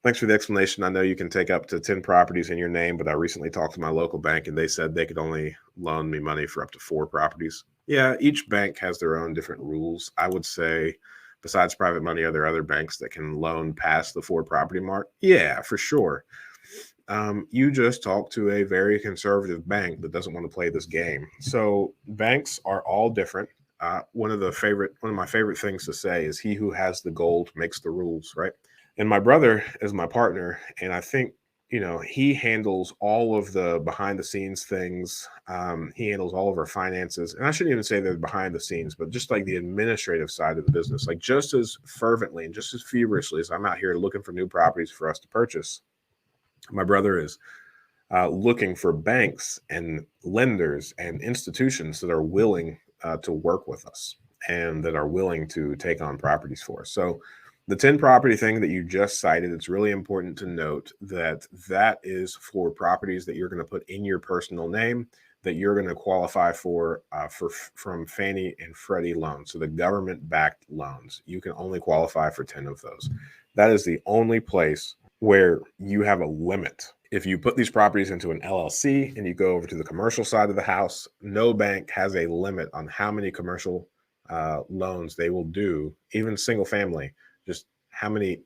Thanks for the explanation. I know you can take up to 10 properties in your name, but I recently talked to my local bank and they said they could only loan me money for up to 4 properties. Yeah, each bank has their own different rules. I would say, besides private money, are there other banks that can loan past the 4 property mark? Yeah, for sure. You just talked to a very conservative bank that doesn't want to play this game. So banks are all different. One of my favorite things to say is, "He who has the gold makes the rules," right? And my brother is my partner, and I think he handles all of the behind the scenes things. He handles all of our finances, and I shouldn't even say they're behind the scenes, but just like the administrative side of the business, like just as fervently and just as feverishly as I'm out here looking for new properties for us to purchase. My brother is looking for banks and lenders and institutions that are willing to work with us and that are willing to take on properties for us. So the 10 property thing that you just cited, it's really important to note that that is for properties that you're going to put in your personal name that you're going to qualify for from Fannie and Freddie loans. So the government-backed loans, you can only qualify for 10 of those. That is the only place where you have a limit. If you put these properties into an LLC and you go over to the commercial side of the house, no bank has a limit on how many commercial loans they will do, even single family, just how many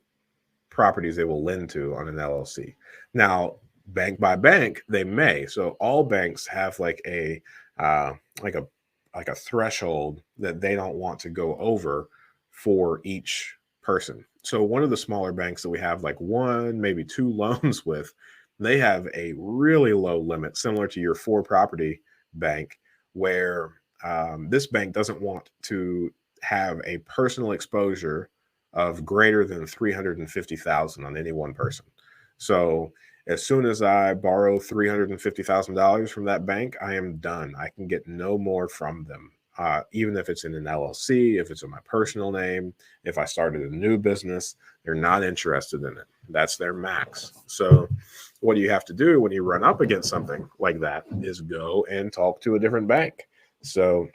properties they will lend to on an LLC. Now, bank by bank, they may. So all banks have uh, like a like a threshold that they don't want to go over for each person. So one of the smaller banks that we have like one, maybe two loans with, they have a really low limit, similar to your 4 property bank, where this bank doesn't want to have a personal exposure of greater than 350,000 on any one person. So as soon as I borrow $350,000 from that bank, I am done. I can get no more from them. Even if it's in an LLC, if it's in my personal name, if I started a new business, they're not interested in it. That's their max. So what you have to do when you run up against something like that is go and talk to a different bank. So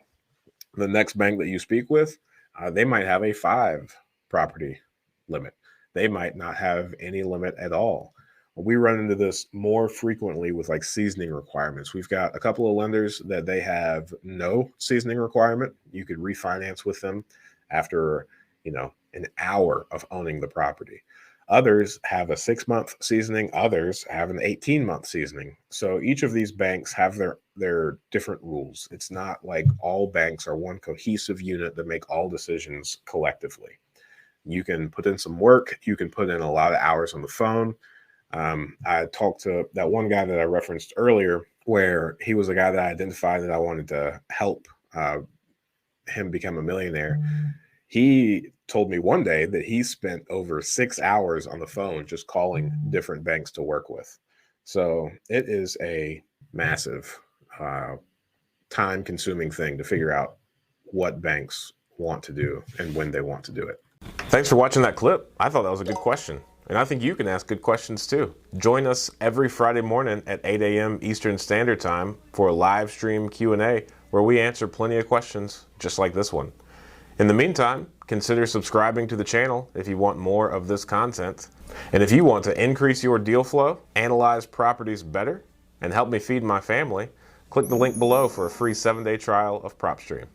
the next bank that you speak with, they might have a 5 property limit. They might not have any limit at all. We run into this more frequently with like seasoning requirements. We've got a couple of lenders that they have no seasoning requirement. You could refinance with them after, an hour of owning the property. Others have a 6-month seasoning. Others have an 18-month seasoning. So each of these banks have their different rules. It's not like all banks are one cohesive unit that make all decisions collectively. You can put in some work. You can put in a lot of hours on the phone. I talked to that one guy that I referenced earlier, where he was a guy that I identified that I wanted to help him become a millionaire. He told me one day that he spent over 6 hours on the phone just calling different banks to work with. So it is a massive time consuming thing to figure out what banks want to do and when they want to do it. Thanks for watching that clip. I thought that was a good question. And I think you can ask good questions too. Join us every Friday morning at 8 a.m. Eastern Standard Time for a live stream Q&A where we answer plenty of questions just like this one. In the meantime, consider subscribing to the channel if you want more of this content. And if you want to increase your deal flow, analyze properties better, and help me feed my family, click the link below for a free 7-day trial of PropStream.